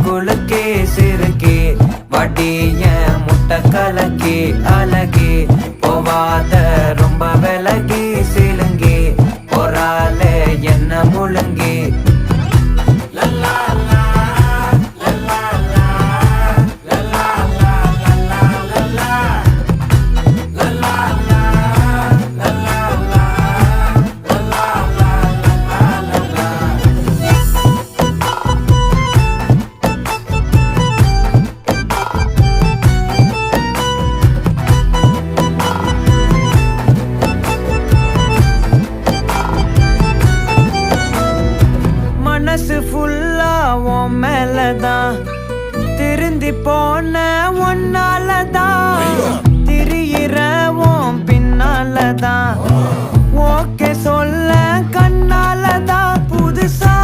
குலுக்கே சிறுக்கே வடிய முட்டை கலக்கி அழகி போவாத ரொம்ப விலகி சிலுங்கி பொறாலே என்ன முழுங்கி மனசு ஃபுல்லா உன் மேலதான் திருந்தி போன ஒன்னாலதான் திரியிற உன் பின்னாலதான் ஓகே சொல்ல கண்ணாலதான் புதுசா